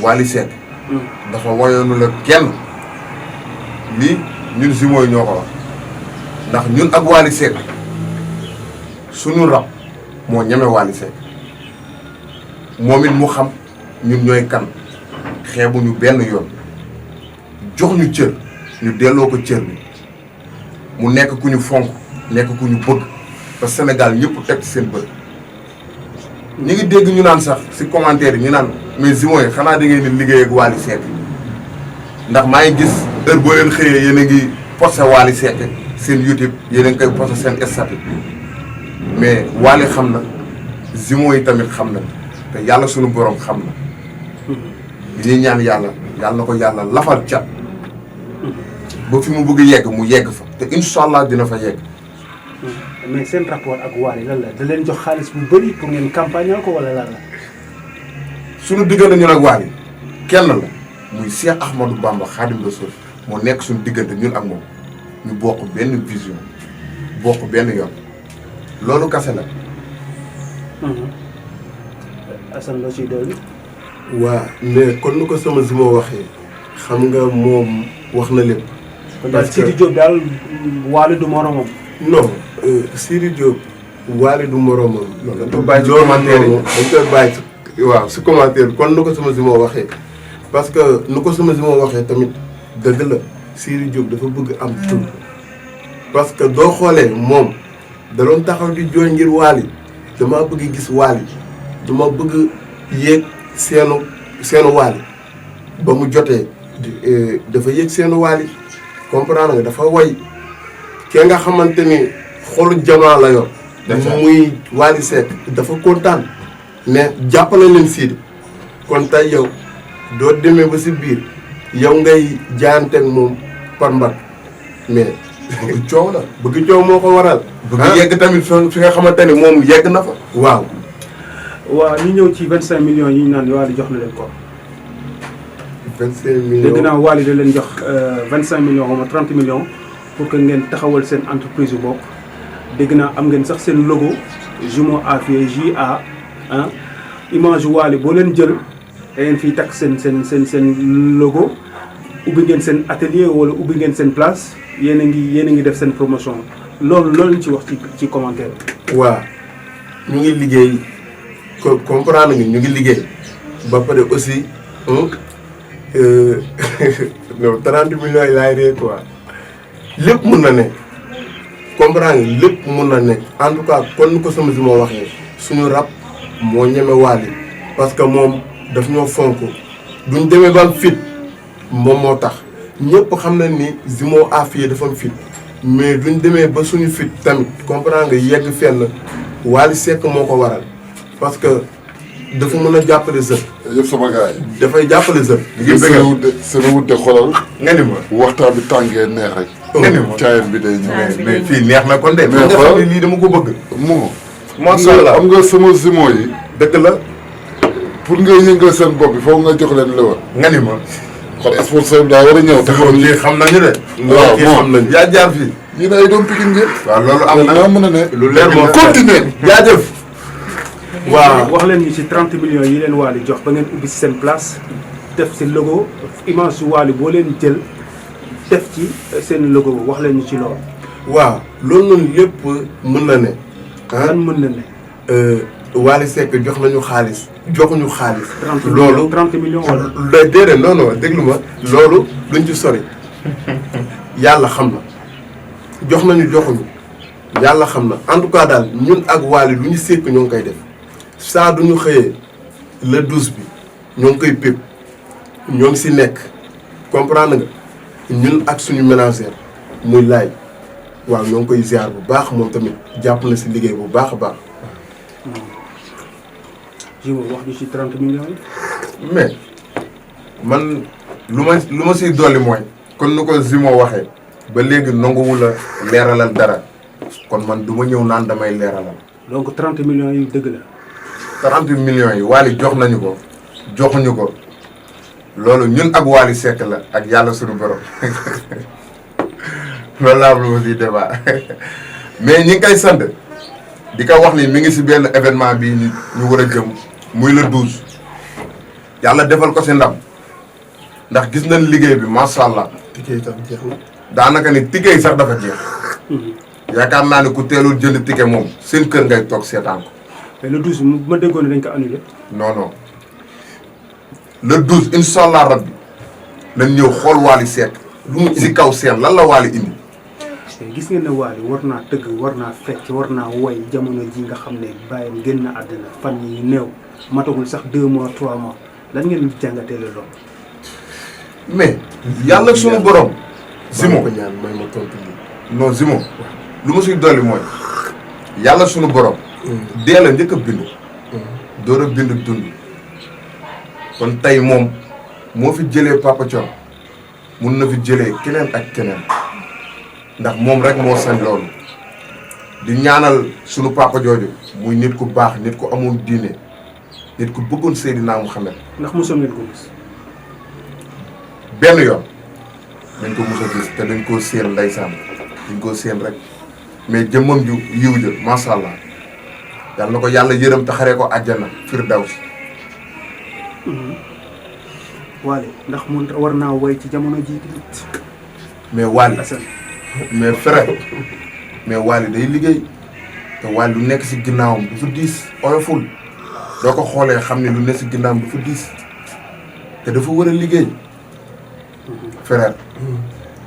Wally Seck dafa woyoonu la kenn lii ñun Zimo ñoo ko wax ndax ñun ak Wally Seck suñu rab moo ñeme Wally Seck moom it mu xam ñun ñooy kan xeebuñu benn yoon jox ñu cër ñu delloo ko cër bi mu nekk ku ñu fonk nekk ku ñu bëgg parce que Sénégal ñëpp teg ci seen bët ñu ngi dégg ñu naan sax ci commentaire yi ñu naan mais Zimo yi xanaa da ngeen di liggéey ak Wally Seck ndax maa ngi gis heure boo leen xëyee yéen a ngi posté Wally Seck seen YouTube yéen a ngi koy posté seen statut mais Wally xam na Zimo yi tamit xam na te yàlla sunu borom xam na li ñuy ñaan yàlla na ko yàlla lafal cat ba fi mu bëgg yegg mu yegg fa te incha allah dina fa yegg. mais seen rapport ak Wally lan la da leen jox xaalis bu bëri pour ngeen campagne ko wala lan la. suñu diggante ñun ak Wally kenn la muy Cheikh Ahmadou Bamba Khadim Rassoul moo nekk suñu diggante ñun ak moom ñu bokk benn vision bokk benn yoon loolu kase la. Assane loo ciy dolli. waa mais kon nu ko sama Zimo waxee xam nga moom wax na lépp. kon daal Sidi Diop daal Wally du moromam. non Sidi Diop Wally du moromam. loolu dañ ko bàyyi ci commentaire yi dañ koy bàyyi ci waaw si commentaire kon nu ko sama Zimo waxee. parce que nu ko sama Zimo waxee tamit dëgg la Sidi Diop dafa bëgg am tur. parce que doo xoolee moom da doon taxaw di jooy ngir Wally dama bëgg gis Wally dama bëgg yéeg seenu Wally ba mu jotee dafa yéeg seenu Wally comprendre nga dafa way ke nga xamante ni xolu jamaa la yor muy Wally Seck dafa kontaan mais jàppale leen Sidi kon tey yow doo demee ba si biir yow ngay jaayanteeg moom par mbag mais bëgg coow la bëgg coow moo ko waral bëgg yegg tamit fi nga xamante ni moom yegg na fa waaw ñu ñëw ci 25 millions yi ñu naan Wally jox na leen ko. 25 millions dégg naa Wally da leen jox 25 millions xaw ma 30 millions pour que ngeen taxawal seen entreprise yu bopp dégg naa am ngeen sax seen logo Jumeaux Afia JA image Wally boo leen jël da ngeen fiy takk seen logo ubbi ngeen seen atelier wala ubbi ngeen seen place yéen a ngi def seen promotion loolu ñu ci wax ci commentaire. waaw ñu ngi liggéey comprendre nga ñu ngi liggéey ba pare aussi non 30 millions yi laay ree quoi lépp mun na nekk comprendre nga lépp mun na nekk en tout cas kon ni ko sama Zimo waxee suñu rab moo ñeme Wally parce que moom daf ñoo fonk duñ demee ba am fit moom moo tax ñëpp xam nañ ni Zimo Afia dafa am fit mais duñ demee ba suñu fit tamit comprendre nga yegg fenn Wally Seck moo ko waral parce que dafa mën a jàppale sën. yëpp sama gars yi. dafay jàppale sën. li seen wut de xolal. nga ni ma waxtaan bi tàngee neex rek. nga ni ma caayam bi day ñëw. mais fii neex na kon de. mais xool lii dama ko bëgg. macha allah am nga sama Zimo yi. dëgg la. pour nga yëngal seen bopp bi foog nga jox leen lewal. nga ni ma. kon sponsor bi daa war a ñëw. te xam lii xam nañu de. waaw kii xam nañu yaa jaar fii. ñu ne ay doom Pikine ngeen. waaw loolu am na mën a ne. lu leer moo continuer. jaajëf. waaw wax leen ñu ci 30 millions yi leen Wally jox ba ngeen ubbi si seen place def si logo image su Wally boo leen jël def ci seen logo wax leen ñu ci loolu. waaw loolu noonu lépp mën na ne. lan mën na ne. Wally Seck jox nañu xaalis joxuñu xaalis. 30 millions wala. déedéet non non déglu ma loolu duñ ci sori yàlla xam na jox nañu joxuñu yàlla xam na en tout cas daal ñun ak Wally lu ñu sekk ñoo ngi koy def saa duñu xëyee le 12 bi ñoo ngi koy pépp ñoo ngi si nekk comprendre nga ñun ak suñu ménagère muy laay waaw ñoo ngi koy ziar bu baax moom tamit jàpp na si liggéey bu baax a baax. Zimo wax ñu ci 30 millions yi. mais man lu ma siy dolli mooy. kon nu ko Zimo waxee ba léegi nanguwul a leeralal dara kon man du ma ñëw naan damay leeralal. donc 30 millions yi dëgg la. 30 millions yi Wally jox nañu ko joxuñu ko loolu ñun ak Wally Seck la ak yàlla suñu borom loolu laa am lu ma siy débat mais ñi ngi koy sant di ko wax ni mi ngi si benn événement bi ñu war a jëm muy le 12 yàlla defal ko si ndam ndax gis nañ liggéey bi macha allah. ticket sax jeex na. daanaka ni ticket yi sax dafa jeex. yaakaar naa ne ku teelul jënd ticket moom seen kër ngay toog seetaan ko. mais le 12 ma déggoon ne dañ ko annulé. non non le 12 incha allah rabbi lañ ñëw xool Wally Seck lu mu si kaw seen lan la Wally indi. mais gis ngeen ne Wally war naa tëgg war naa fecc war naa woy jamono ji nga xam ne bàyyam génn na àddina fan yi néew matagul sax 2 mois 3 mois lan ngeen jàngatee la lool. mais yàlla suñu borom. Zimo ko ñaan may ma tontu lii. non Zimo lu ma siy dolli mooy yàlla suñu borom. dee la njëkk a bind. door a bind dund. kon tey moom moo fi jëlee Papa Thione mun na fi jëlee keneen ak keneen ndax moom rek moo sañ loolu di ñaanal sunu papa jooju muy nit ku baax nit ku amoon diine nit ku bëggoon Seydina Mouhamed. ndax mosoon ngeen ko gis. benn yoon dañ ko mos a gis te dañ koo séen ndeysaan dañ koo séen rek mais jëmmam ju yiw jë macha allah yal na ko yàlla yërëm te xaree ko àjjana firdaws. Wally ndax mun war naa woy ci jamono ji mais Wally Assane mais frère mais Wally day liggéey te Wally lu nekk si ginnaawam du fa diis oyoful doo ko xoolee xam ne lu nekk si ginnaawam du fa diis te dafa war a liggéey frère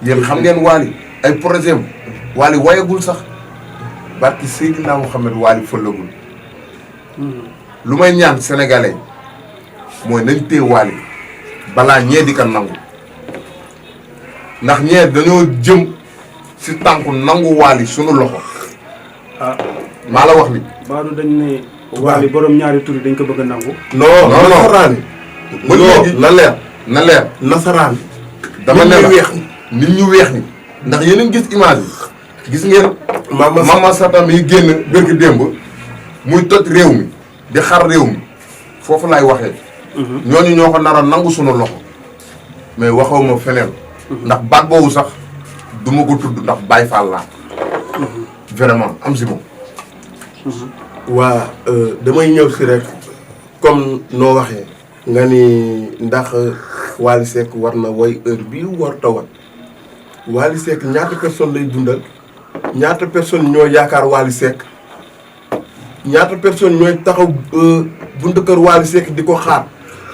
yéen xam ngeen Wally ay projet am Wally wayagul sax barki Seydina Mouhamed Wally fëllagul lu may ñaan sénégalais mooy nañ téye Wally balaa ñee di ko nangu ndax ñee dañoo jëm si tànku nangu Wally sunu loxo. ah maa la wax li baadu dañ ne Wally borom ñaari tur yi dañ ko bëgg a nangu. non nasaraan ba léegi na leer na leer nasaraan dama ne la weex nit ñu weex ni ndax yéen a ngi gis image yi gis ngeen mama satam yi génn bërki démb muy toj réew mi di xar réew mi foofu laay waxee ñooñu ñoo ko nar a nangu sunu loxo mais waxaw ma feneen ndax baat boobu sax du ma ko tudd ndax Baye Fall laa vraiment am si moom waa damay ñëw si rek comme noo waxee nga ni ndax Wally Seck war na woy heure bii war tawat Wally Seck ñaata personne lay dundal ñaata personne ñoo yaakaar Wally Seck ñaata personne ñooy taxaw buntu kër Wally Seck di ko xaar.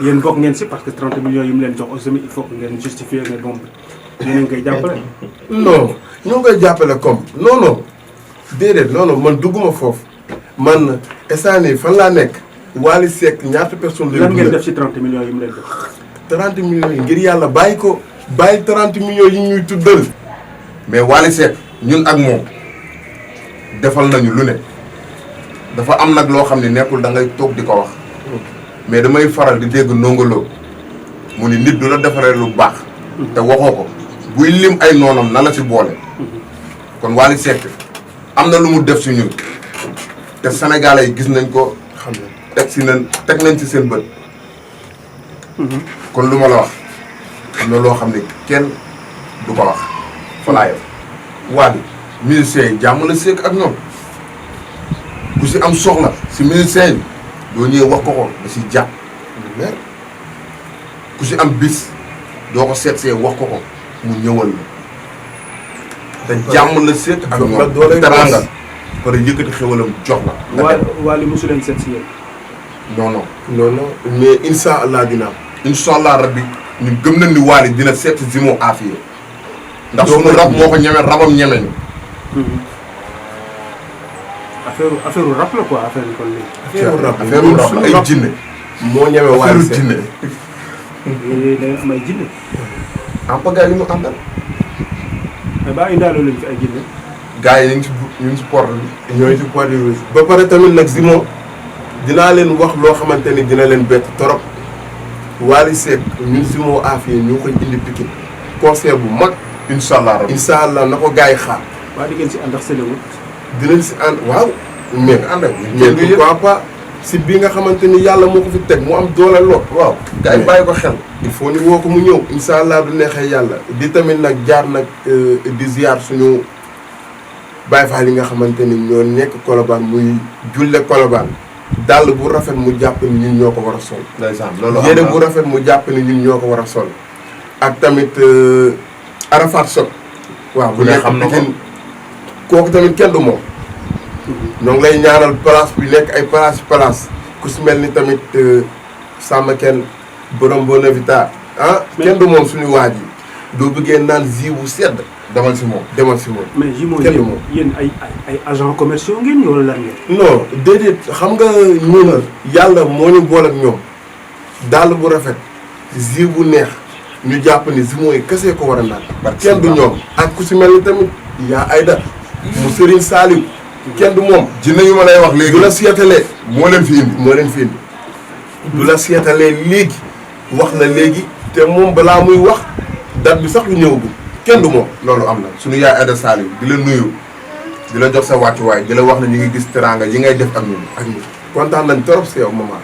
yéen bokk ngeen si parce que 30 millions yi mu leen jox aussi il faut que ngeen justifier ne moom yéen a ngi koy jàppale. non ñoo ngi koy jàppale comme non déedéet non man dugguma foofu man instant nii fan laa nekk Wally Seck ñaata personne lay lan dundal ngeen def si 30 millions yi mu leen jox. 30 millions yi ngir yàlla bàyyi ko bàyyi 30 millions yi ñuy tuddal. mais Wally Seck ñun ak moom defal nañu lu ne dafa am nag loo xam ne nekkul da ngay toog di ko wax mais damay faral di dégg nongoloo mu ni nit du la defaree lu baax te waxoo ko buy lim ay noonam na la ci boole kon Wally Seck am na lu mu def si ñun te sénégalais yi gis nañ ko xam nga teg nañ ci seen bët kon lu ma la wax am na loo xam ne kenn du ko wax fa laa yem Wally musiciens yi jàmm la Seck ak ñoom ku si am soxla si musiciens yi doo ñëwee wax ko da si jàpp mer ku si am bis doo ko seet see wax ko mu ñëwal la te jàmm la Seck ak ñoom teranga pare yëkkati xewalam jox la Wally mosu leen seet si yéen. non mais incha allah dina incha allah rabbi ñu gëm nañ ni Wally dina seet si Zimo Afia ndax sunu rab moo ko ñeme rabam ñeme ñu. affaire rap la quoi affaire bi kon léegi. affaire rap ay jinne moo ñeme Wally Seck jinne day am ay jinne. en pagaille yi mu àndal. mais ba indaaloo leen fi ay jinne. gars yi ñu ngi si porte bi. ñooy ci poids de ba pare tamit nag Zimo dinaa leen wax loo xamante ni dina leen bett torop Wally Seck ñun Zimo Afia ñoo koy indi Pikine concert bu mag. incha allah rabbi incha allah na ko gars yi xaar. waa di ngeen si ànd ak Sénégal. dinañ si ànd waaw. mais ànd ak mais pourquoi pas si bi nga xamante ni yàlla moo ko fi teg mu am doole lool. waaw gars yi bàyyi ko xel. il faut ñu woo ko mu ñëw incha allah du neexee yàlla di tamit nag jaar nag di ziar suñu Baye Fall yi nga xamante ni ñoo nekk Colobane muy Julle Colobane dàll bu rafet mu jàpp ni ñun ñoo ko war a sol. ndeysaan loolu am yére na bu rafet mu jàpp ni ñun ñoo ko war a sol. ak tamit Arafat Shop. waaw bu ne nekk xam na ko. Pikine kooku tamit kenn du moom. ñoo ngi lay ñaanal place bi nekk ay place ku si mel ni tamit sàmm kenn borom Bonavita kenn du moom suñu waaj yi doo bëggee naan ji bu sedd demal si moom. demal si moom. mais Jimo kenn du moom. yéen ay agents commerciaux ngeen wala lan ngeen. non déedéet xam nga ñun yàlla moo ñu boole ak ñoom dàll bu rafet ji bu neex ñu jàpp ni Zimo yi kese ko war a naan. kenn du ñoom ak ku si mel ni tamit yaa Ayda mu Serigne Saliou kenn du moom. jinne yu ma lay wax léegi du la seetalee moo leen fi indi. moo leen fi indi du la seetalee léegi wax la léegi te moom balaa muy wax date bi sax lu ñëwagul kenn du moom. loolu am na suñu yaay Aida Saliou di la nuyu di la jox sa wàccuwaay di la wax ne ñu ngi gis teraanga yi ngay def ak ñun. ak ñun kontaan nañ trop si yow maman.